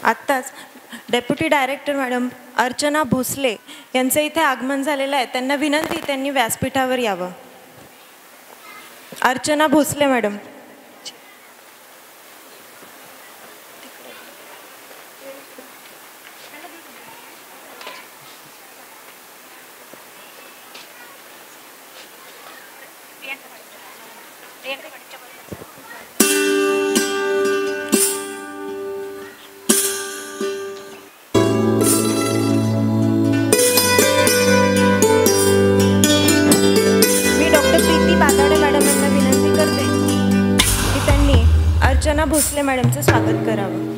आत्ताच deputy director madam Archana Bhosale यांचं इथे आगमन झालेलं आहे. त्यांना विनंती, त्यांनी व्यासपीठावर यावं. अर्चना भोसले मॅडम. अर्चना भोसले मॅडमचं स्वागत करावं.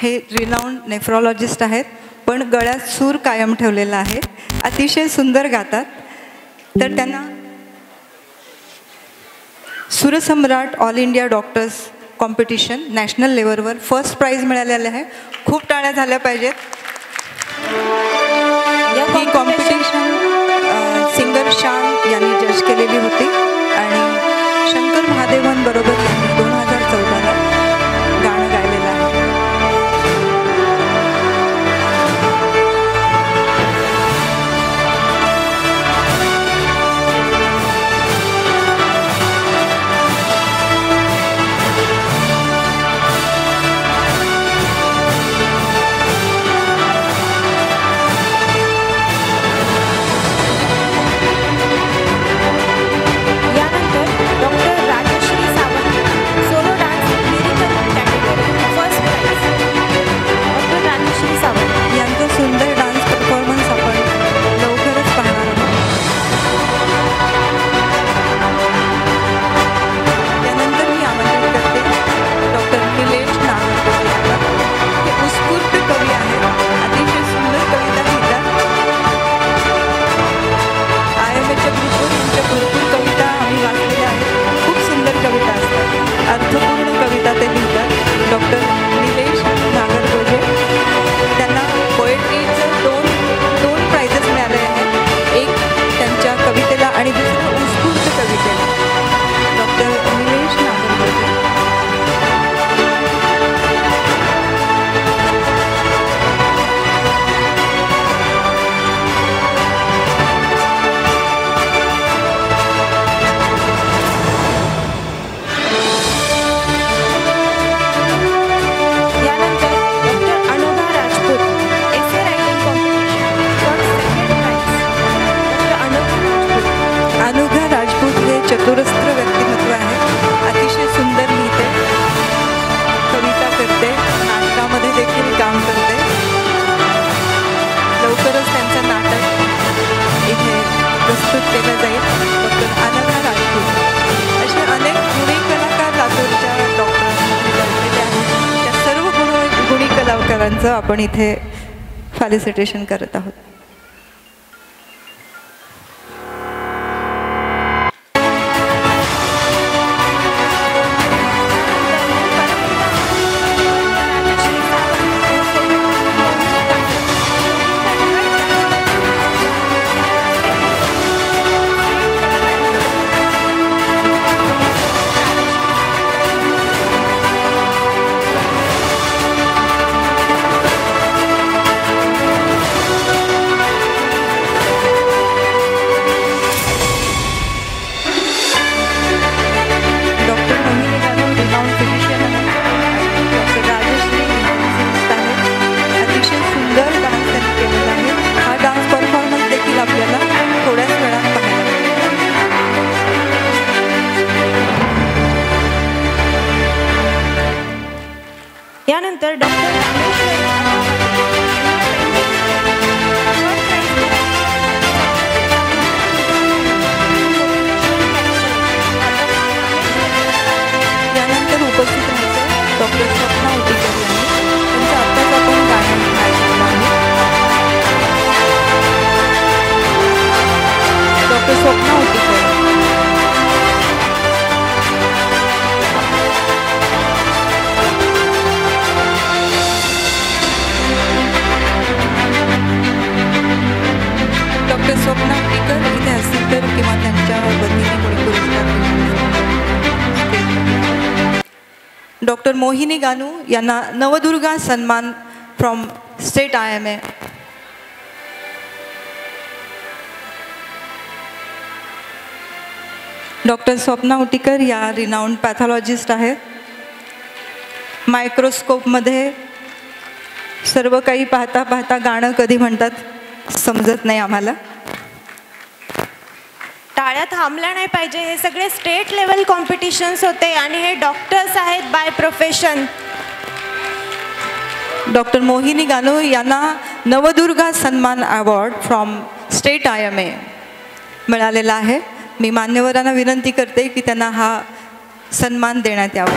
हे रिनाउंड नेफ्रॉलॉजिस्ट आहेत, पण गळ्यात सूर कायम ठेवलेला आहे. अतिशय सुंदर गातात. तर त्यांना सुरसम्राट all India doctors competition national लेवलवर फर्स्ट प्राइज मिळालेलं आहे. खूप टाळ्या झाल्या पाहिजेत. ही कॉम्पिटिशन सिंगर श्याम यांनी जज केलेली होती आणि शंकर महादेवन बरोबर यांनी 2014ला गाणं गायलेलं आहे. चतुरस्त्र व्यक्तिमत्व आहे. अतिशय सुंदर लिहिते, कविता करते, नाटकामध्ये देखील काम करते. लवकरच त्यांचं नाटक इथे प्रस्तुत केलं जाईल. डॉक्टर अनघा राजपूत असे अनेक गुणी कलाकार लातूरच्या डॉक्टरांमध्ये आहेत. त्या सर्व गुणी कलाकारांचं आपण इथे फॅलिसिटेशन करत आहोत. यानंतर डॉक्टर रामेश्वर यानंतर उपस्थित राहायचं डॉक्टर स्वप्ना उटीकर यांनी. त्यांचं आत्ताच आपण गायन ऐकलं आहे. डॉक्टर स्वप्ना उटीकर. डॉक्टर स्वप्ना उटीकर इथे असतील तर किंवा त्यांच्या वतीने कोणी पुरस्कार देऊ. डॉक्टर मोहिनी गानू यांना नवदुर्गा सन्मान from state IMA. Doctor Swapna Utikar या रिनाऊंड पॅथॉलॉजिस्ट आहेत. मायक्रोस्कोपमध्ये सर्व काही पाहता पाहता गाणं कधी म्हणतात समजत नाही आम्हाला. टाळ्या थांबल्या नाही पाहिजे. हे सगळे स्टेट लेवल कॉम्पिटिशन्स होते आणि हे डॉक्टर्स आहेत बाय प्रोफेशन. डॉक्टर मोहिनी गानू यांना नवदुर्गा सन्मान अवॉर्ड फ्रॉम स्टेट IMA मिळालेला आहे. मी मान्यवरांना विनंती करते की त्यांना हा सन्मान देण्यात यावा.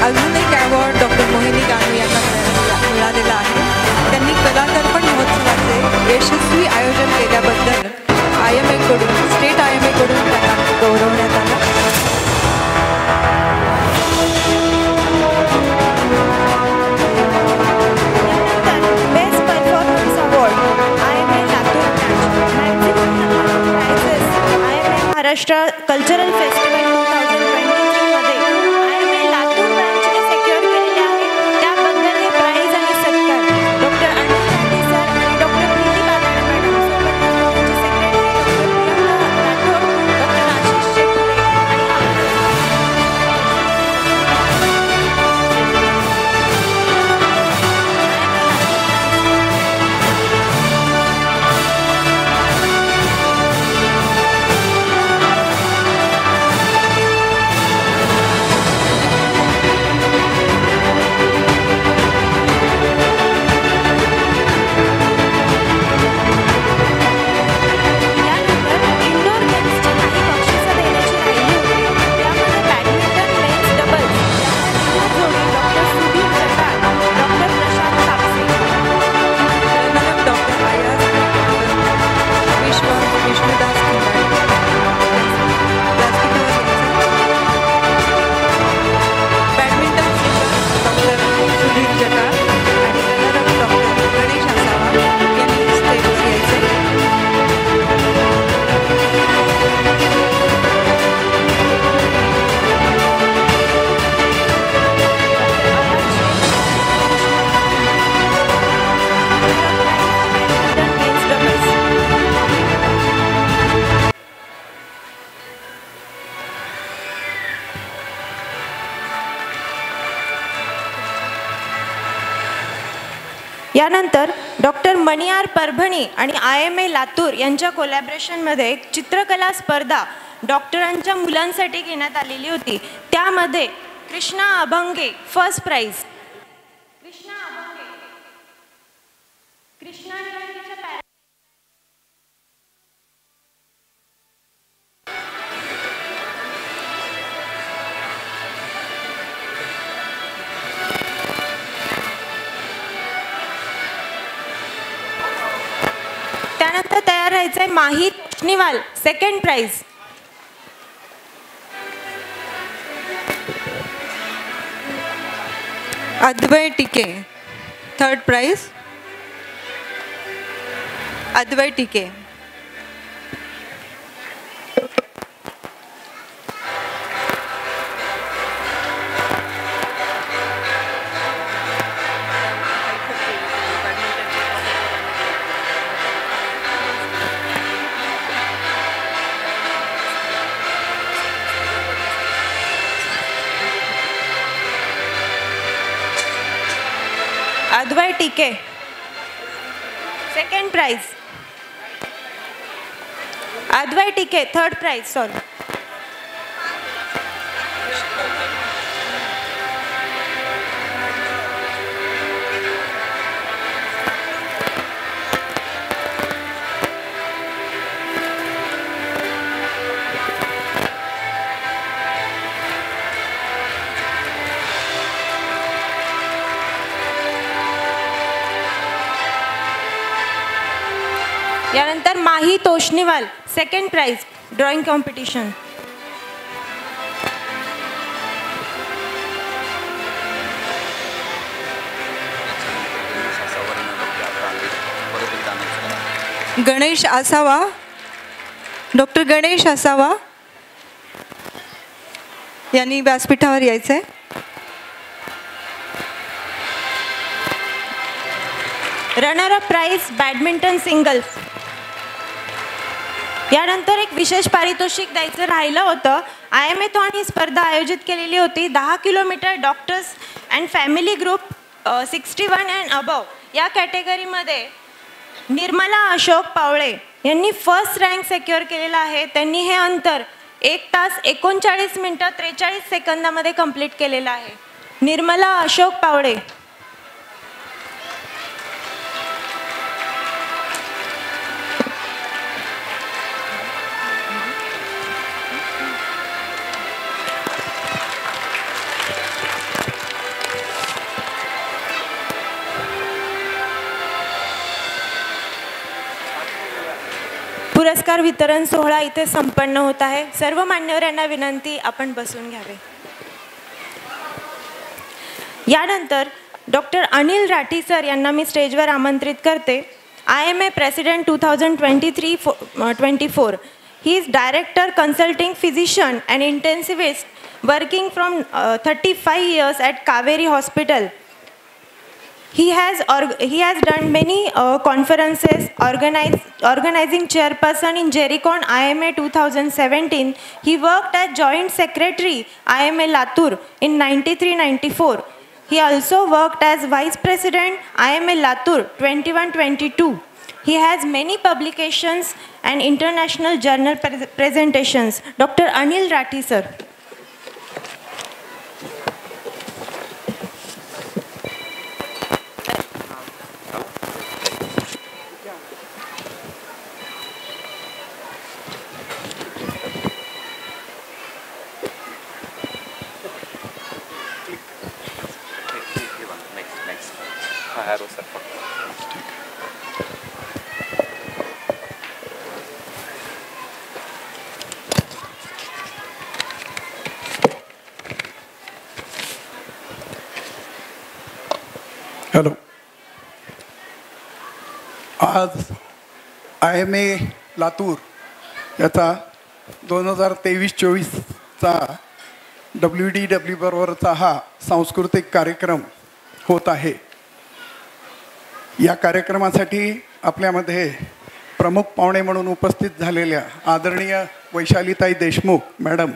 अजून एक अवॉर्ड डॉक्टर मोहिनी गानू यांना मिळालेला आहे. त्यांनी कलादर्पण महोत्सवाचे यशस्वी आयोजन केल्याबद्दल IMA कडून स्टेट IMA कडून त्यांना गौरवण्यात आलं. Best performance award IMA Latur branch. Maximum prizes IMA Maharashtra cultural festival 2023 मध्ये IMA लातूर ब्रांचने सेक्युअर केलेले आहे. त्याबद्दल हे प्राइज आणि सत्कार डॉक्टर अनिल लांडे सर आणि डॉक्टर प्रीती बादाडे मॅडम सोबत त्यांचे secretary doctor Priyanka Rathod, doctor Ashish Shekhure आणि यानंतर डॉक्टर मणियार परभणी आणि IMA लातूर यांच्या कोलॅबरेशनमध्ये एक चित्रकला स्पर्धा डॉक्टरांच्या मुलांसाठी घेण्यात आलेली होती. त्यामध्ये कृष्णा अभंगे फर्स्ट प्राइज. त्यानंतर तयार राहायचंय Mahi Toshniwal second prize. Advay Tike third prize. Advay Tike. Advay Tike second prize. Advay Tike, third prize. Sorry. यानंतर Mahi Toshniwal, second prize, drawing competition. Ganesh Asawa, doctor Ganesh Asawa यांनी व्यासपीठावर यायचं आहे. Runner up prize badminton singles. यानंतर एक विशेष पारितोषिक द्यायचं राहिलं होतं. IMAthon ही स्पर्धा आयोजित केलेली होती. 10 kilometre doctors and family group 61 and above या कॅटेगरीमध्ये निर्मला अशोक पावळे यांनी फर्स्ट रँक सेक्युअर केलेला आहे. त्यांनी हे अंतर 1 तास 39 मिनिटं 43 सेकंदामध्ये कंप्लीट केलेलं आहे. निर्मला अशोक पावळे. पुरस्कार वितरण सोहळा इथे संपन्न होत आहे. सर्व मान्यवरांना विनंती, आपण बसून घ्यावे. यानंतर डॉक्टर अनिल राठी सर यांना मी स्टेजवर आमंत्रित करते. IMA president 2023-24. He is director consulting physician and intensivist working from 35 years at Kaveri Hospital. He has done many conferences, organizing chairperson in Jericon IMA 2017. He worked as joint secretary IMA Latur in 93-94. He also worked as vice president IMA Latur 21-22. He has many publications and international journal presentations. Dr. Anil Rathi sir. Hello. आज IMA Latur याचा 2023-24चा WDW बरोबरचा हा सांस्कृतिक कार्यक्रम होत आहे. या कार्यक्रमासाठी आपल्यामध्ये प्रमुख पाहुणे म्हणून उपस्थित झालेल्या आदरणीय वैशालीताई देशमुख मॅडम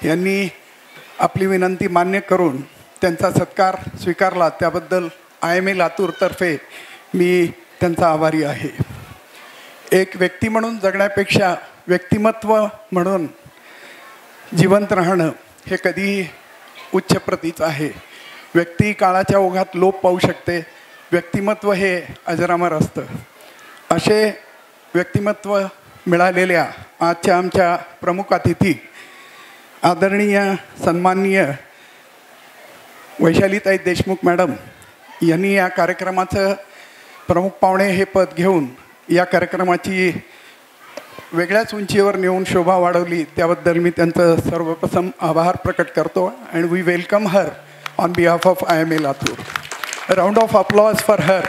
यांनी आपली विनंती मान्य करून त्यांचा सत्कार स्वीकारला. त्याबद्दल IMA लातूरतर्फे मी त्यांचा आभारी आहे. एक व्यक्ती म्हणून जगण्यापेक्षा व्यक्तिमत्व म्हणून जिवंत राहणं हे कधीही उच्च प्रतीचं आहे. व्यक्ती काळाच्या ओघात लोप पावू शकते, व्यक्तिमत्व हे अजरामर असतं. असे व्यक्तिमत्व मिळालेल्या आजच्या आमच्या प्रमुख अतिथी आदरणीय सन्माननीय वैशालीताई देशमुख मॅडम यांनी या कार्यक्रमाचं प्रमुख पाहुणे हे पद घेऊन या कार्यक्रमाची वेगळ्याच उंचीवर नेऊन शोभा वाढवली. त्याबद्दल मी त्यांचं सर्वप्रथम आभार प्रकट करतो. And we welcome her on behalf of IMA Latur. A round of applause for her.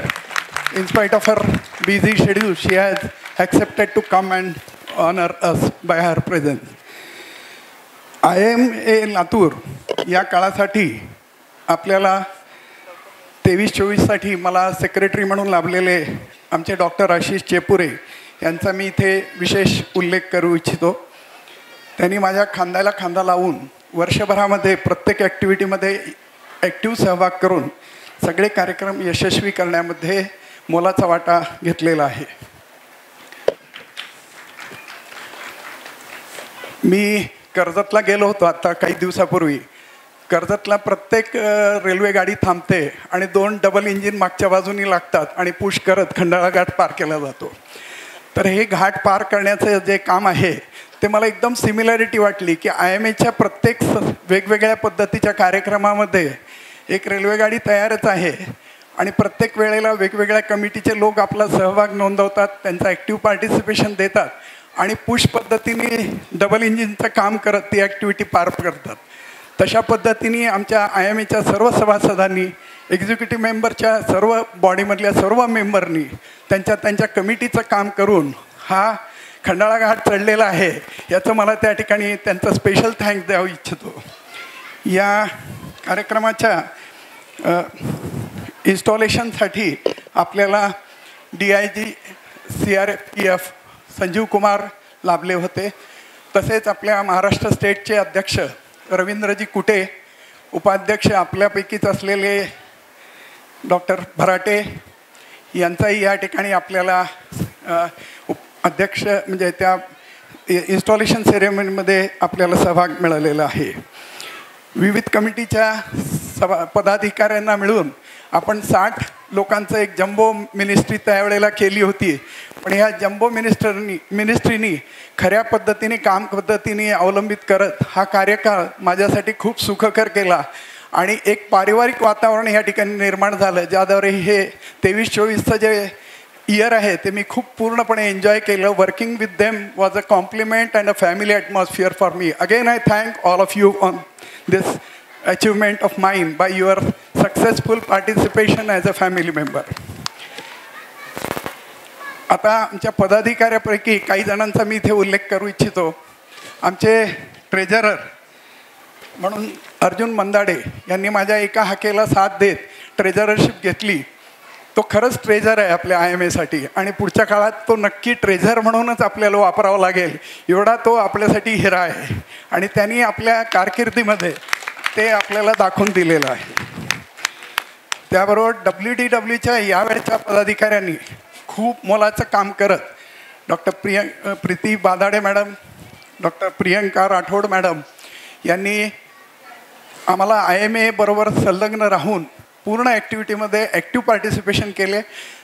In spite of her busy schedule, she has accepted to come and honor us by her presence. IMA Latur या काळासाठी आपल्याला 23-24साठी मला secretary म्हणून लाभलेले आमचे doctor Ashish चेपुरे यांचा मी इथे विशेष उल्लेख करू इच्छितो. त्यांनी माझ्या खांद्याला खांदा लावून वर्षभरामध्ये प्रत्येक ॲक्टिव्हिटीमध्ये ॲक्टिव्ह सहभाग करून सगळे कार्यक्रम यशस्वी करण्यामध्ये मोलाचा वाटा घेतलेला आहे. मी कर्जतला गेलो होतो आता काही दिवसापूर्वी. कर्जतला प्रत्येक रेल्वे गाडी थांबते आणि 2 डबल इंजिन मागच्या बाजूनी लागतात आणि पुश करत खंडाळा घाट पार केला जातो. तर हे घाट पार करण्याचं जे काम आहे ते मला एकदम सिमिलॅरिटी वाटली की IMAच्या प्रत्येक वेगवेगळ्या पद्धतीच्या कार्यक्रमामध्ये एक रेल्वे गाडी तयारच आहे आणि प्रत्येक वेळेला वेगवेगळ्या कमिटीचे लोक आपला सहभाग नोंदवतात, त्यांचा ॲक्टिव्ह पार्टिसिपेशन देतात आणि पुश पद्धतीने डबल इंजिनचं काम करत ती ॲक्टिव्हिटी पार करतात. तशा पद्धतीने आमच्या IMAच्या सर्व सभासदांनी, एक्झिक्युटिव्ह मेंबरच्या सर्व बॉडीमधल्या सर्व मेंबरनी त्यांच्या कमिटीचं काम करून हा खंडाळा घाट चढलेला आहे. याचं मला त्या ठिकाणी त्यांचं स्पेशल थँक्स द्यावं इच्छितो. या कार्यक्रमाच्या इन्स्टॉलेशनसाठी आपल्याला DIG CRPF संजीव कुमार लाभले होते. तसेच आपल्या महाराष्ट्र स्टेटचे अध्यक्ष रवींद्रजी कुटे, उपाध्यक्ष आपल्यापैकीच असलेले डॉक्टर भराटे यांचाही या ठिकाणी आपल्याला अध्यक्ष म्हणजे त्या इन्स्टॉलेशन सेरेमनीमध्ये आपल्याला सहभाग मिळालेला आहे. विविध कमिटीच्या पदाधिकाऱ्यांना मिळून आपण 60 लोकांचं एक जम्बो मिनिस्ट्री त्यावेळेला केली होती. पण ह्या जम्बो मिनिस्ट्रीनी खऱ्या पद्धतीने काम पद्धतीने अवलंबित करत हा कार्यकाळ माझ्यासाठी खूप सुखकर केला आणि एक पारिवारिक वातावरण या ठिकाणी निर्माण झालं, ज्याद्वारे हे 23-24चं जे इयर आहे ते मी खूप पूर्णपणे एन्जॉय केलं. Working with them was a compliment and a family atmosphere for me. Again I thank all of you on this achievement of mine by your successful participation as a family member. आता आमच्या पदाधिकाऱ्यापैकी काही जणांचा मी इथे उल्लेख करू इच्छितो. आमचे treasurer म्हणून अर्जुन मंदाडे यांनी माझ्या एका हाकेला साथ देत ट्रेझररशिप घेतली. तो खरंच ट्रेझर आहे आपल्या IMAसाठी आणि पुढच्या काळात तो नक्की ट्रेझर म्हणूनच आपल्याला वापरावा लागेल एवढा तो आपल्यासाठी हिरा आहे आणि त्यांनी आपल्या कारकिर्दीमध्ये ते आपल्याला दाखवून दिलेलं आहे. त्याबरोबर WDWच्या यावेळच्या पदाधिकाऱ्यांनी खूप मोलाचं काम करत doctor Preeti Badade madam, doctor Priyanka Rathod madam यांनी आम्हाला IMA बरोबर संलग्न राहून पूर्ण ॲक्टिव्हिटीमध्ये ॲक्टिव्ह पार्टिसिपेशन केले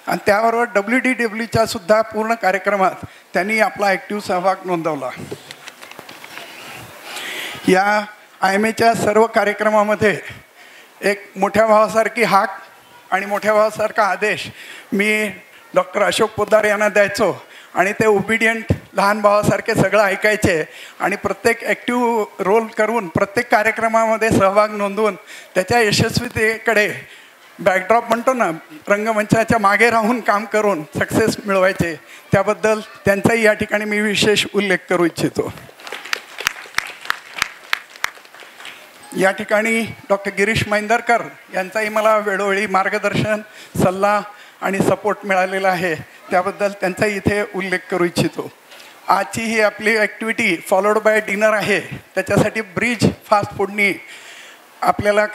आणि त्याबरोबर WDWच्या सुद्धा पूर्ण कार्यक्रमात त्यांनी आपला ॲक्टिव्ह सहभाग नोंदवला. या IMAच्या सर्व कार्यक्रमामध्ये एक मोठ्या भावासारखी हाक आणि मोठ्या भावासारखा आदेश मी डॉक्टर अशोक पोद्दार यांना द्यायचो आणि ते ओबिडियंट लहान भावासारखे सगळं ऐकायचे आणि प्रत्येक ॲक्टिव्ह रोल करून प्रत्येक कार्यक्रमामध्ये सहभाग नोंदवून त्याच्या यशस्वीतेकडे बॅकड्रॉप म्हणतो ना, रंगमंचाच्या मागे राहून काम करून सक्सेस मिळवायचे. त्याबद्दल त्यांचाही या ठिकाणी मी विशेष उल्लेख करू इच्छितो. या ठिकाणी डॉक्टर गिरीश मैंदरकर यांचाही मला वेळोवेळी मार्गदर्शन, सल्ला आणि सपोर्ट मिळालेला आहे. त्याबद्दल त्यांचाही इथे उल्लेख करू इच्छितो. आजची ही आपली ॲक्टिव्हिटी फॉलोड बाय डिनर आहे. त्याच्यासाठी ब्रिज फास्ट फूडनी आपल्याला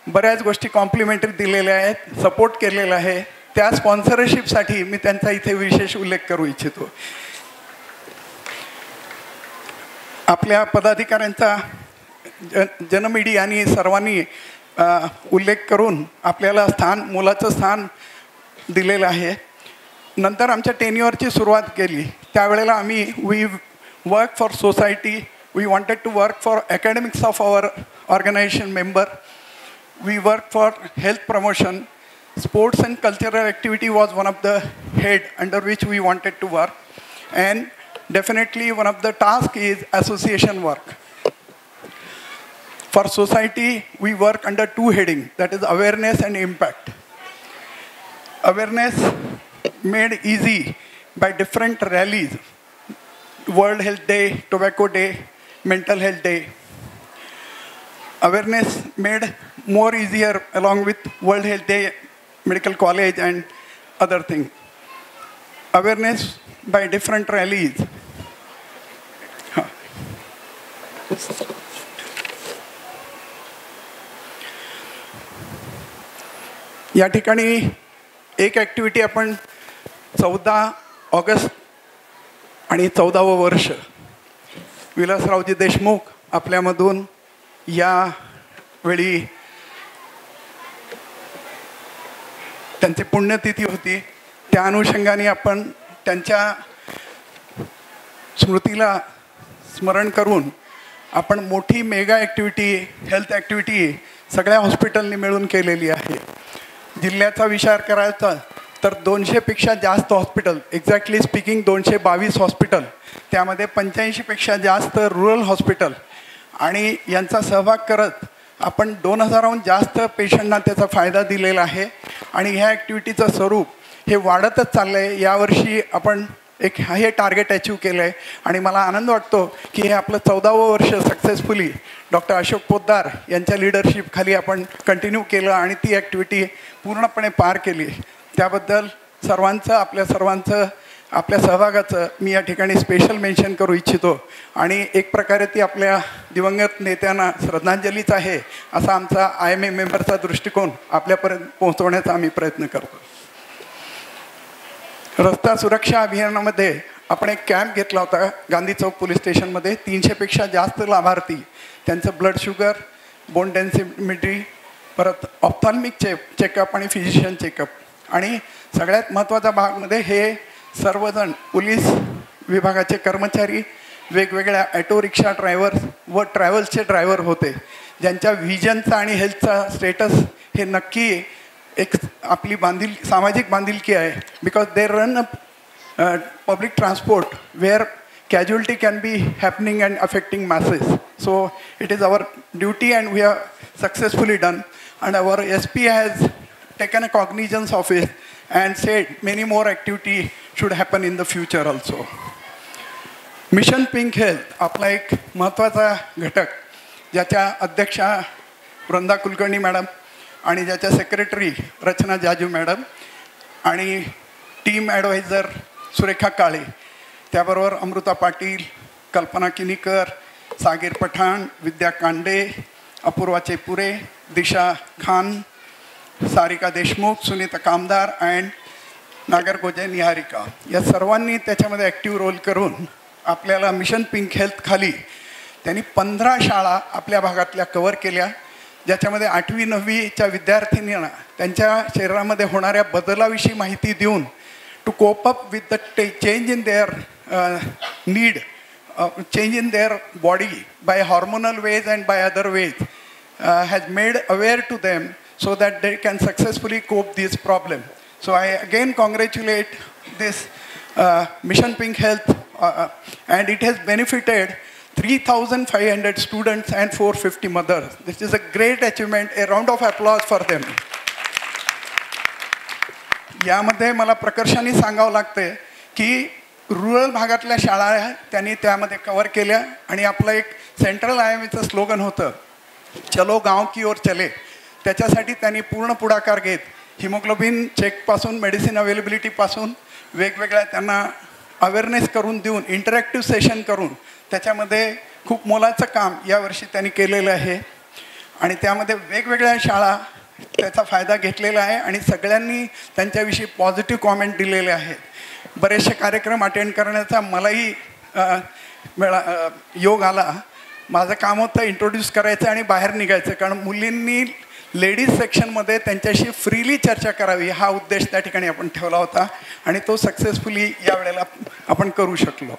बऱ्याच गोष्टी कॉम्प्लिमेंटरी दिलेल्या आहेत, सपोर्ट केलेला आहे. त्या स्पॉन्सरशिपसाठी मी त्यांचा इथे विशेष उल्लेख करू इच्छितो. आपल्या पदाधिकाऱ्यांचा जनमीडिया आणि सर्वांनी उल्लेख करून आपल्याला मोलाचं स्थान दिलेलं आहे. नंतर आमच्या टेन्युअरची सुरुवात केली त्यावेळेला आम्ही we work for society, we wanted to work for academics of our organisation member, we work for health promotion, sports and cultural activity was one of the head under which we wanted to work and definitely one of the task is association work. For society, we work under 2 headings, that is awareness and impact. Awareness made easy by different rallies, World Health Day, Tobacco Day, Mental Health Day. Awareness made more easier along with World Health Day, Medical College and other things. Awareness by different rallies. या ठिकाणी एक activity आपण 14 August आणि 14वं वर्ष विलासरावजी देशमुख आपल्यामधून या वेळी त्यांची पुण्यतिथी होती, त्या अनुषंगाने आपण त्यांच्या स्मृतीला स्मरण करून आपण मोठी मेगा ॲक्टिव्हिटी, हेल्थ ॲक्टिव्हिटी सगळ्या हॉस्पिटलनी मिळून केलेली आहे. जिल्ह्याचा विचार करायचा तर 200पेक्षा जास्त हॉस्पिटल, एक्झॅक्टली स्पीकिंग 222 हॉस्पिटल, त्यामध्ये 85पेक्षा जास्त रुरल हॉस्पिटल आणि यांचा सहभाग करत आपण 2000हून जास्त पेशंटना त्याचा फायदा दिलेला आहे. आणि ह्या ॲक्टिव्हिटीचं स्वरूप हे वाढतच चाललं आहे. यावर्षी आपण एक हे टार्गेट अचीव केलं आहे आणि मला आनंद वाटतो की हे आपलं 14वं वर्ष सक्सेसफुली डॉक्टर अशोक पोद्दार यांच्या लिडरशिपखाली आपण कंटिन्यू केलं आणि ती ॲक्टिव्हिटी पूर्णपणे पार केली. त्याबद्दल आपल्या सर्वांचं आपल्या सहभागाचं मी या ठिकाणी स्पेशल मेन्शन करू इच्छितो. आणि एक प्रकारे ती आपल्या दिवंगत नेत्यांना श्रद्धांजलीच आहे असा आमचा IMA मेंबरचा दृष्टिकोन आपल्यापर्यंत पोहोचवण्याचा आम्ही प्रयत्न करतो. रस्ता सुरक्षा अभियानामध्ये आपण एक कॅम्प घेतला होता गांधी चौक पोलीस स्टेशनमध्ये. 300पेक्षा जास्त लाभार्थी, त्यांचं ब्लड शुगर, बोन डेन्सिमिटी, परत ऑप्थॉल्मिक चेकअप आणि फिजिशियन चेकअप. आणि सगळ्यात महत्त्वाचा भागमध्ये हे सर्वजण पोलीस विभागाचे कर्मचारी, वेगवेगळ्या ॲटो रिक्षा ड्रायव्हर्स व ट्रॅव्हल्सचे ड्रायव्हर होते, ज्यांच्या व्हिजनचा आणि हेल्थचा स्टेटस हे नक्की एक आपली सामाजिक बांधिलकी आहे. Because they run a public transport where casualty can be happening and affecting masses. So it is our duty and we have successfully done. And our SP has taken a cognizance of it and said many more activity should happen in the future also. Mission pink health आपला एक महत्त्वाचा घटक, ज्याच्या अध्यक्षा Vrinda Kulkarni madam आणि ज्याच्या secretary रचना Jaju madam आणि team adviser Surekha काळे, त्याबरोबर अमृता पाटील, कल्पना किनीकर, सागीर पठाण, विद्या कांडे, अपूर्वा चेपुरे, दिशा खान, सारिका देशमुख, सुनीता कामदार अँड नागरगोजे निहारिका, या सर्वांनी त्याच्यामध्ये ॲक्टिव्ह रोल करून आपल्याला मिशन पिंक हेल्थ खाली त्यांनी 15 शाळा आपल्या भागातल्या कवर केल्या, ज्याच्यामध्ये 8वी 9वीच्या विद्यार्थिनींना त्यांच्या शरीरामध्ये होणाऱ्या बदलाविषयी माहिती देऊन to cope up with the change in their need, change in their body by hormonal ways and by other ways has made aware to them so that they can successfully cope this problem. So I again congratulate this Mission Pink Health and it has benefited 3,500 students and 450 mothers. This is a great achievement. A round of applause for them. यामध्ये मला प्रकर्षाने सांगावं लागते की rural भागातल्या शाळा त्यांनी त्यामध्ये कवर केल्या आणि आपलं एक सेंट्रल IMAचं स्लोगन होतं, चलो गाव की ओर चले. त्याच्यासाठी त्यांनी पूर्ण पुढाकार घेत हिमोग्लोबिन चेकपासून मेडिसिन अवेलेबिलिटीपासून वेगवेगळ्या त्यांना अवेअरनेस करून देऊन इंटरॅक्टिव्ह सेशन करून त्याच्यामध्ये खूप मोलाचं काम यावर्षी त्यांनी केलेलं आहे. आणि त्यामध्ये वेगवेगळ्या शाळा त्याचा फायदा घेतलेला आहे आणि सगळ्यांनी त्यांच्याविषयी पॉझिटिव्ह कॉमेंट दिलेले आहेत. बरेचसे कार्यक्रम अटेंड करण्याचा मलाही योग आला. माझं काम होतं इंट्रोड्यूस करायचं आणि बाहेर निघायचं, कारण मुलींनी लेडीज सेक्शनमध्ये त्यांच्याशी फ्रीली चर्चा करावी हा उद्देश त्या ठिकाणी आपण ठेवला होता आणि तो सक्सेसफुली यावेळेला आपण करू शकलो.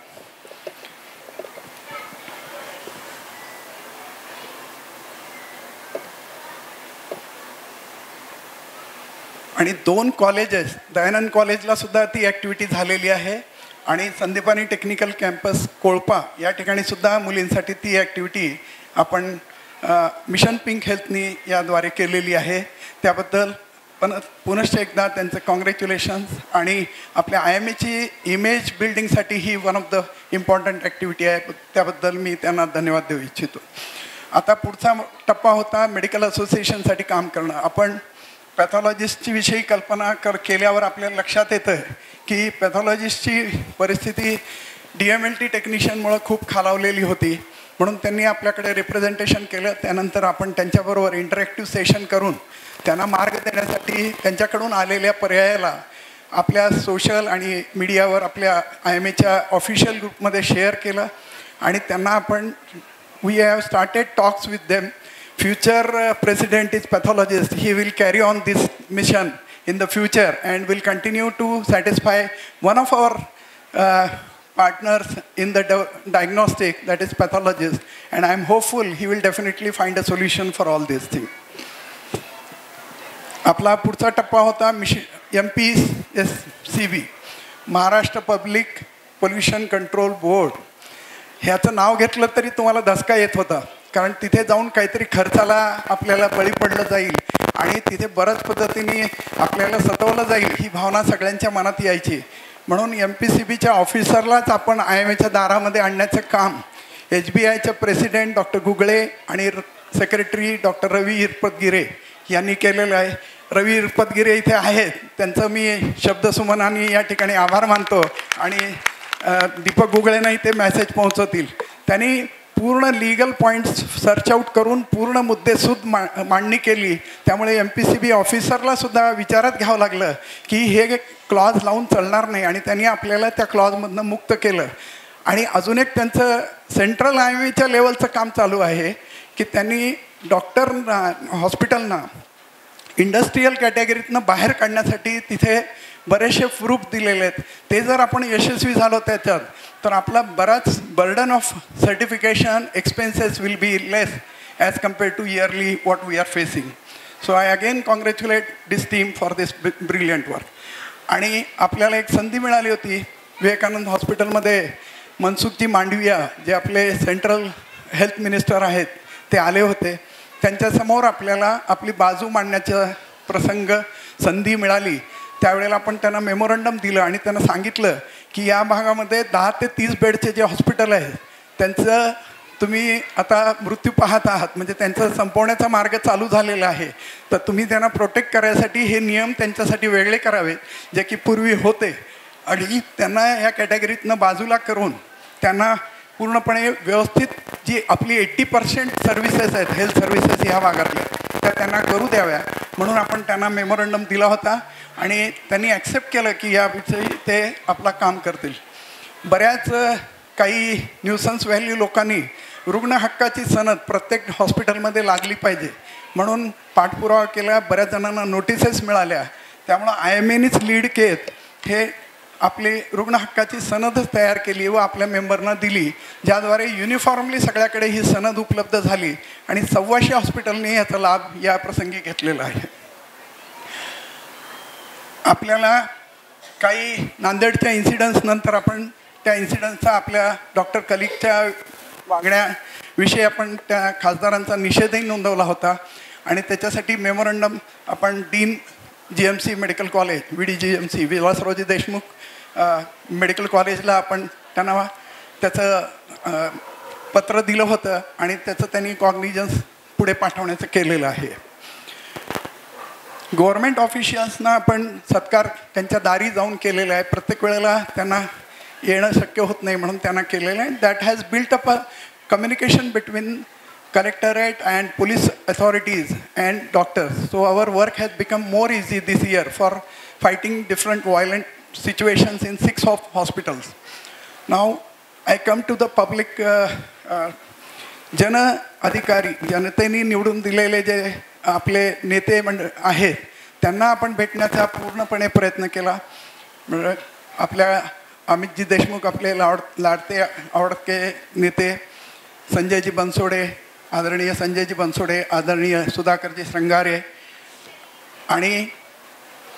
आणि 2 कॉलेजेस, दयानंद कॉलेजला सुद्धा ती ॲक्टिव्हिटी झालेली आहे आणि संदीपानी टेक्निकल कॅम्पस कोळपा या ठिकाणी सुद्धा मुलींसाठी ती ॲक्टिव्हिटी आपण मिशन पिंक हेल्थनी याद्वारे केलेली आहे. त्याबद्दल पुनश्च एकदा त्यांचं कॉंग्रॅच्युलेशन्स. आणि आपल्या IMAची इमेज बिल्डिंगसाठी ही one of the important activity आहे, त्याबद्दल मी त्यांना धन्यवाद देऊ इच्छितो. आता पुढचा टप्पा होता मेडिकल असोसिएशनसाठी काम करणं. आपण पॅथॉलॉजिस्टची विषयी कल्पना केल्यावर आपल्याला लक्षात येतं की पॅथॉलॉजिस्टची परिस्थिती DMLT टेक्निशियनमुळं खूप खालावलेली होती, म्हणून त्यांनी आपल्याकडे रिप्रेझेंटेशन केलं. त्यानंतर आपण त्यांच्याबरोबर इंटरॅक्टिव्ह सेशन करून त्यांना मार्ग देण्यासाठी त्यांच्याकडून आलेल्या पर्यायाला आपल्या सोशल आणि मीडियावर आपल्या IMAच्या ऑफिशियल ग्रुपमध्ये शेअर केलं आणि त्यांना आपण we have started talks with them. Future president is pathologist. He will carry on this mission in the future and will continue to satisfy one of our partners in the diagnostic, that is pathologist, and I am hopeful he will definitely find a solution for all these things. आपला पुढचा टप्पा होता MPSCB, Maharashtra public pollution control board. ह्याचं नाव घेतलं तरी तुम्हाला धसका येत होता, कारण तिथे जाऊन काहीतरी खर्चाला आपल्याला बळी पडलं जाईल आणि तिथे बऱ्याच पद्धतीने आपल्याला सतवलं जाईल ही भावना सगळ्यांच्या मनात यायची. म्हणून MPCBच्या ऑफिसरलाच आपण IMAच्या दारामध्ये आणण्याचं काम HBIच्या प्रेसिडेंट डॉक्टर गुगळे आणि सेक्रेटरी डॉक्टर रवी इरपतगिरे यांनी केलेलं आहे. रवी इरपतगिरे इथे आहेत, त्यांचं मी शब्दसुमनाने या ठिकाणी आभार मानतो आणि दीपक गुगळेंनाही ते मेसेज पोहोचवतील. त्यांनी पूर्ण लीगल पॉईंट्स सर्च आऊट करून पूर्ण मुद्देसूद मांडणी केली. त्यामुळे MPCB ऑफिसरलासुद्धा विचारात घ्यावं लागलं की हे क्लॉज लावून चालणार नाही आणि त्यांनी आपल्याला त्या क्लॉजमधनं मुक्त केलं. आणि अजून एक त्यांचं सेंट्रल IMAच्या लेवलचं काम चालू आहे की त्यांनी हॉस्पिटलना इंडस्ट्रीयल कॅटेगरीतनं बाहेर काढण्यासाठी तिथे बरेचसे प्रूफ दिलेले आहेत. ते जर आपण यशस्वी झालो त्याच्यात तर आपला बराच burden of certification expenses will be less as compared to yearly what we are facing. So I again congratulate this team for this brilliant work. आणि आपल्याला एक संधी मिळाली होती विवेकानंद हॉस्पिटलमध्ये. मनसुखजी मांडविया जे आपले सेंट्रल हेल्थ मिनिस्टर आहेत ते आले होते. त्यांच्यासमोर आपल्याला आपली बाजू मांडण्याचा प्रसंग संधी मिळाली. त्यावेळेला आपण त्यांना मेमोरंडम दिलं आणि त्यांना सांगितलं की या भागामध्ये 10 ते 30 बेडचे जे हॉस्पिटल आहेत त्यांचं तुम्ही आता मृत्यू पाहत आहात, म्हणजे त्यांचं संपवण्याचा मार्ग चालू झालेला आहे. तर तुम्ही त्यांना प्रोटेक्ट करायसाठी हे नियम त्यांच्यासाठी वेगळे करावेत जे की पूर्वी होते. आणि त्यांना या कॅटेगरीतनं बाजूला करून त्यांना पूर्णपणे व्यवस्थित जी आपली 80% सर्व्हिसेस आहेत हेल्थ सर्व्हिसेस ह्या भागातल्या त्या त्यांना करू द्याव्या म्हणून आपण त्यांना मेमोरंडम दिला होता आणि त्यांनी ॲक्सेप्ट केलं की याविषयी ते आपला काम करतील. बऱ्याच काही न्यूसन्स व्हॅल्यू लोकांनी रुग्ण हक्काची सनद प्रत्येक हॉस्पिटलमध्ये लागली पाहिजे म्हणून पाठपुरावा केला. बऱ्याच जणांना नोटिसेस मिळाल्या. त्यामुळं IMAनेच लीड केत हे आपली रुग्ण हक्काची सनदच तयार केली व आपल्या मेंबरना दिली, ज्याद्वारे युनिफॉर्मली सगळ्याकडे ही सनद उपलब्ध झाली आणि 1,400 हॉस्पिटलने याचा लाभ या प्रसंगी घेतलेला आहे. आपल्याला काही नांदेडच्या इन्सिडन्स नंतर आपण त्या इन्सिडन्सचा आपल्या डॉक्टर कलिकच्या वागण्याविषयी आपण त्या खासदारांचा निषेधही नोंदवला होता आणि त्याच्यासाठी मेमोरंडम आपण dean GMC medical college VDGMC Vilasraoji Deshmukh medical कॉलेजला आपण त्यांना त्याचं पत्र दिलं होतं आणि त्याचं त्यांनी कॉग्निजन्स पुढे पाठवण्याचं केलेलं आहे. गव्हर्मेंट ऑफिशियल्सना आपण सत्कार त्यांच्या दारी जाऊन केलेला आहे. प्रत्येक वेळेला त्यांना येणं शक्य होत नाही म्हणून त्यांना केलेलं आहे. That has built up a communication between Collectorate and police authorities and doctors. So our work has become more easy this year for fighting different violent situations in 6 hospitals. Now I come to the public जन अधिकारी जनतेने निवडून दिलेले जे आपले नेते आहेत त्यांना आपण भेटण्याचा पूर्णपणे प्रयत्न केला. आपल्या अमितजी देशमुख आपले लाडते आवडते नेते संजयजी बनसोडे, आदरणीय संजयजी बनसोडे, आदरणीय सुधाकरजी श्रंगारे आणि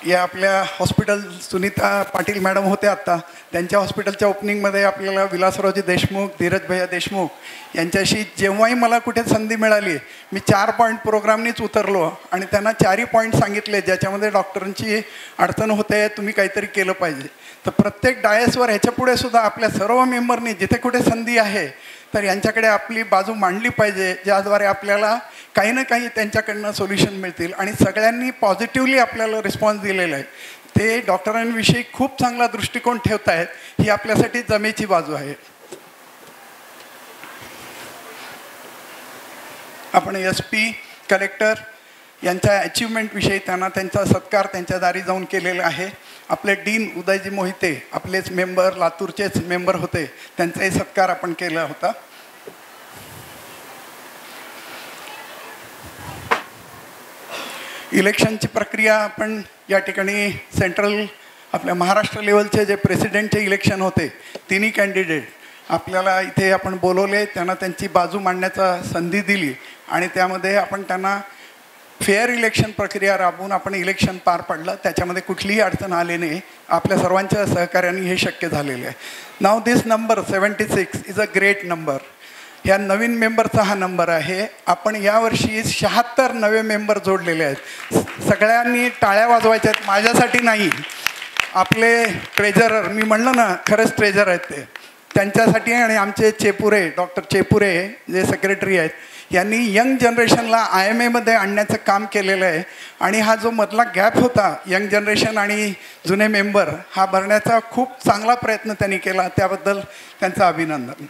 या आपल्या हॉस्पिटल सुनीता पाटील मॅडम होत्या आत्ता. त्यांच्या हॉस्पिटलच्या ओपनिंगमध्ये आपल्याला विलासरावजी देशमुख, धीरज भैया देशमुख यांच्याशी जेव्हाही मला कुठे संधी मिळाली मी 4 पॉईंट प्रोग्रामनीच उतरलो आणि त्यांना 4ही पॉईंट सांगितले ज्याच्यामध्ये डॉक्टरांची अडचण होते, तुम्ही काहीतरी केलं पाहिजे. तर प्रत्येक डायसवर ह्याच्यापुढे सुद्धा आपल्या सर्व मेंबरनी जिथे कुठे संधी आहे तर यांच्याकडे आपली बाजू मांडली पाहिजे, ज्याद्वारे आपल्याला काही ना काही त्यांच्याकडनं सोल्युशन मिळतील. आणि सगळ्यांनी पॉझिटिव्हली आपल्याला रिस्पॉन्स दिलेला आहे. ते डॉक्टरांविषयी खूप चांगला दृष्टिकोन ठेवत आहेत, ही आपल्यासाठी जमेची बाजू आहे. आपण SP, कलेक्टर यांच्या अचिव्हमेंटविषयी त्यांना त्यांचा सत्कार त्यांच्या दारी जाऊन केलेला आहे. आपले डीन उदयजी मोहिते आपलेच मेंबर, लातूरचेच मेंबर होते, त्यांचाही सत्कार आपण केला होता. इलेक्शनची प्रक्रिया आपण या ठिकाणी सेंट्रल आपल्या महाराष्ट्र लेवलचे जे प्रेसिडेंटचे इलेक्शन होते, तिन्ही कॅन्डिडेट आपल्याला इथे आपण बोलवले, त्यांना त्यांची बाजू मांडण्याचा संधी दिली आणि त्यामध्ये आपण त्यांना फेअर इलेक्शन प्रक्रिया राबवून आपण इलेक्शन पार पडलं. त्याच्यामध्ये कुठलीही अडचण आली नाही. आपल्या सर्वांच्या सहकार्याने हे शक्य झालेले आहे. नाव this number 76 is a great number. ह्या नवीन मेंबरचा हा नंबर आहे. आपण यावर्षी 76 नवे मेंबर जोडलेले आहेत. सगळ्यांनी टाळ्या वाजवायच्या आहेत, माझ्यासाठी नाही. आपले ट्रेझरर, मी म्हणलं ना खरंच ट्रेझर आहेत ते, त्यांच्यासाठी. आणि आमचे चेपुरे, डॉक्टर चेपुरे जे सेक्रेटरी आहेत, यांनी यंग जनरेशनला IMAमध्ये आणण्याचं काम केलेलं आहे. आणि हा जो मधला गॅप होता यंग जनरेशन आणि जुने मेंबर हा भरण्याचा खूप चांगला प्रयत्न त्यांनी केला. त्याबद्दल त्यांचं अभिनंदन.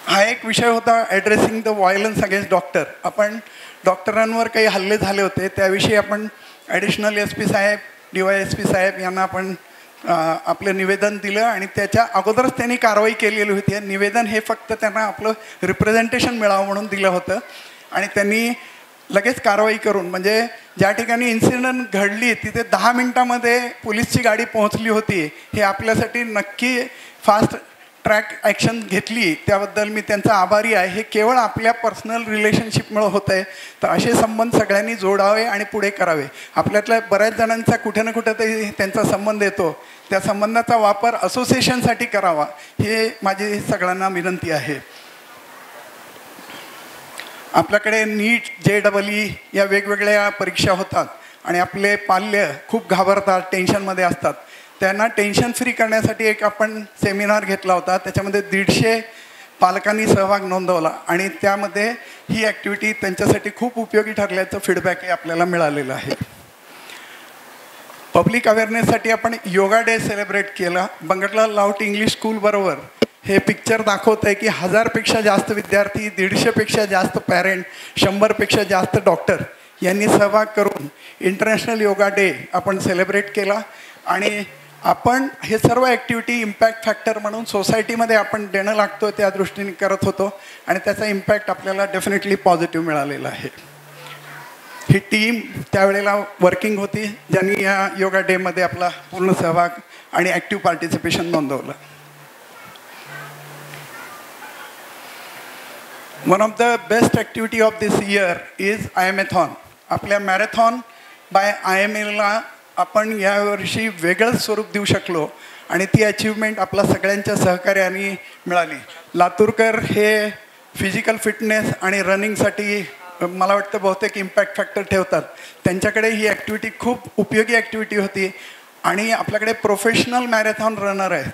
हा एक विषय होता addressing the violence against doctor. आपण डॉक्टरांवर काही हल्ले झाले होते त्याविषयी आपण ॲडिशनल SP साहेब, DYSP साहेब यांना आपण आपलं निवेदन दिलं आणि त्याच्या अगोदरच त्यांनी कारवाई केलेली होती. निवेदन हे फक्त त्यांना आपलं रिप्रेझेंटेशन मिळावं म्हणून दिलं होतं आणि त्यांनी लगेच कारवाई करून, म्हणजे ज्या ठिकाणी इन्सिडेंट घडली तिथे 10 मिनिटामध्ये पोलीसची गाडी पोहोचली होती. हे आपल्यासाठी नक्की फास्ट ट्रॅक ॲक्शन घेतली, त्याबद्दल मी त्यांचा आभारी आहे. हे केवळ आपल्या पर्सनल रिलेशनशिपमुळे होतं आहे. तर असे संबंध सगळ्यांनी जोडावे आणि पुढे करावे. आपल्यातल्या बऱ्याच जणांचा कुठे ना कुठं तरी त्यांचा संबंध येतो, त्या संबंधाचा वापर असोसिएशनसाठी करावा, हे माझी सगळ्यांना विनंती आहे. आपल्याकडे नीट, JEE या वेगवेगळ्या परीक्षा होतात आणि आपले पाल्य खूप घाबरतात, टेन्शनमध्ये असतात. त्यांना टेन्शन फ्री करण्यासाठी एक आपण सेमिनार घेतला होता. त्याच्यामध्ये 150 पालकांनी सहभाग नोंदवला आणि त्यामध्ये ही ॲक्टिव्हिटी त्यांच्यासाठी खूप उपयोगी ठरल्याचं फीडबॅकही आपल्याला मिळालेलं आहे. पब्लिक अवेअरनेससाठी आपण योगा डे सेलिब्रेट केला. बंगटलाल लाऊट इंग्लिश स्कूलबरोबर हे पिक्चर दाखवत आहे की 1000पेक्षा जास्त विद्यार्थी, 150पेक्षा जास्त पॅरेंट, 100पेक्षा जास्त डॉक्टर यांनी सहभाग करून इंटरनॅशनल योगा डे आपण सेलिब्रेट केला. आणि आपण हे सर्व ॲक्टिव्हिटी इम्पॅक्ट फॅक्टर म्हणून सोसायटीमध्ये आपण देणं लागतो त्या दृष्टीने करत होतो आणि त्याचा इम्पॅक्ट आपल्याला डेफिनेटली पॉझिटिव्ह मिळालेला आहे. ही टीम त्यावेळेला वर्किंग होती ज्यांनी या योगा डेमध्ये आपला पूर्ण सहभाग आणि ॲक्टिव्ह पार्टिसिपेशन नोंदवलं. One of the best activity of this year is IMAthon. आपल्या मॅरेथॉन बाय IMAला आपण यावर्षी वेगळंच स्वरूप देऊ शकलो आणि ती अचिव्हमेंट आपल्या सगळ्यांच्या सहकार्याने मिळाली. लातूरकर हे फिजिकल फिटनेस आणि रनिंगसाठी मला वाटतं बहुतेक इम्पॅक्ट फॅक्टर ठेवतात. त्यांच्याकडे ही ॲक्टिव्हिटी खूप उपयोगी ॲक्टिव्हिटी होती. आणि आपल्याकडे प्रोफेशनल मॅरेथॉन रनर आहेत,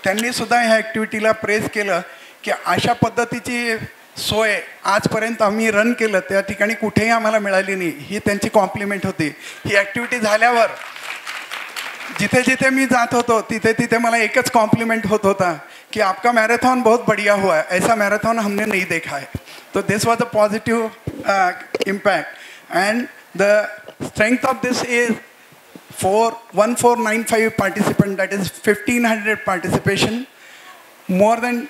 त्यांनीसुद्धा ह्या ॲक्टिव्हिटीला प्रेज केलं की अशा पद्धतीची सोय आजपर्यंत आम्ही रन केलं त्या ठिकाणी कुठेही आम्हाला मिळाली नाही. ही त्यांची कॉम्प्लिमेंट होती. ही ॲक्टिव्हिटी झाल्यावर जिथे जिथे मी जात होतो तिथे तिथे मला एकच कॉम्प्लिमेंट होत होता कि आपका मैराथन बहुत बढ़िया हुआ है, ऐसा मैराथन हमने नहीं देखा है. तो this was a positive impact and the strength of this is 1495 participants, that is 1500 participation, more than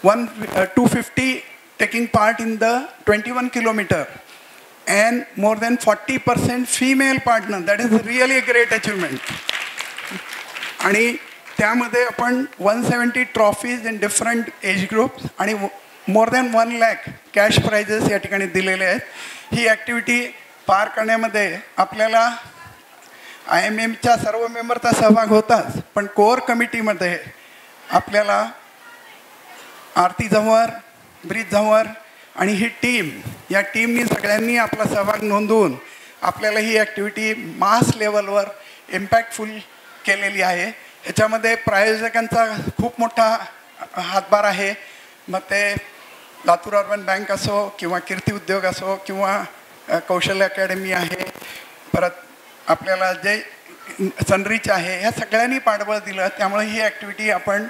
250 taking part in the 21 kilometer and more than 40% female partner. That is really a great achievement. आणि त्यामध्ये आपण 170 trophies in different age groups आणि more than 1 lakh cash prizes या ठिकाणी दिलेले आहेत. ही activity पार करण्यामध्ये आपल्याला IMAच्या सर्व मेंबरचा सहभाग होताच, पण कोअर कमिटीमध्ये आपल्याला आरती झंवर, ब्रीज झंवर आणि ही टीम, या टीमनी सगळ्यांनी आपला सहभाग नोंदवून आपल्याला ही ॲक्टिव्हिटी मास लेवलवर इम्पॅक्टफुल केलेली आहे. ह्याच्यामध्ये प्रायोजकांचा खूप मोठा हातभार आहे. मग ते लातूर अर्बन बँक असो किंवा कीर्ती उद्योग असो किंवा कौशल्य अकॅडमी आहे, परत आपल्याला जे सनरीच आहे, ह्या सगळ्यांनी पाठबळ दिलं. त्यामुळे ही ॲक्टिव्हिटी आपण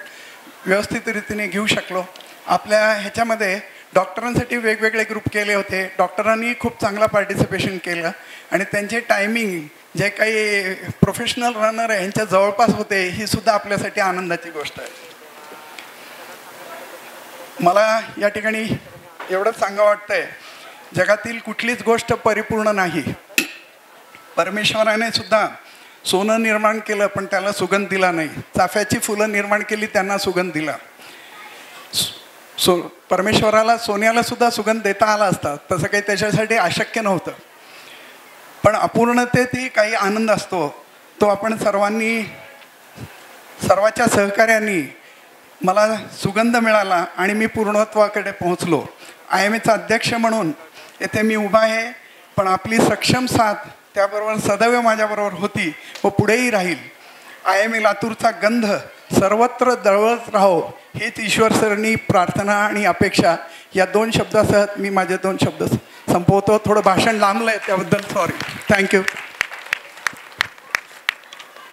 व्यवस्थित रीतीने घेऊ शकलो. आपल्या ह्याच्यामध्ये डॉक्टरांसाठी वेगवेगळे ग्रुप केले होते. डॉक्टरांनी खूप चांगला पार्टिसिपेशन केलं आणि त्यांचे टायमिंग जे काही प्रोफेशनल रनर आहे यांच्या जवळपास होते, ही सुद्धा आपल्यासाठी आनंदाची गोष्ट आहे. मला या ठिकाणी एवढंच सांगा वाटतंय, जगातील कुठलीच गोष्ट परिपूर्ण नाही. परमेश्वराने सुद्धा सोनं निर्माण केलं पण त्याला सुगंध दिला नाही. चाफ्याची फुलं निर्माण केली, त्यांना सुगंध दिला. परमेश्वराला सोन्याला सुद्धा सुगंध देता आला असता, तसं काही त्याच्यासाठी अशक्य नव्हतं. पण अपूर्णतेतही काही आनंद असतो, तो आपण सर्वाच्या सहकार्याने मला सुगंध मिळाला आणि मी पूर्णत्वाकडे पोहोचलो. IMAचा अध्यक्ष म्हणून येथे मी उभा आहे, पण आपली सक्षम साथ त्याबरोबर सदैव माझ्याबरोबर होती व पुढेही राहील. IMA लातूरचा गंध सर्वत्र दळवत राहो, हीच ईश्वरसरणी प्रार्थना आणि अपेक्षा. या 2 शब्दासह मी माझे 2 शब्द संपवतो. थोडं भाषण लांबलं आहे त्याबद्दल सॉरी. थँक्यू.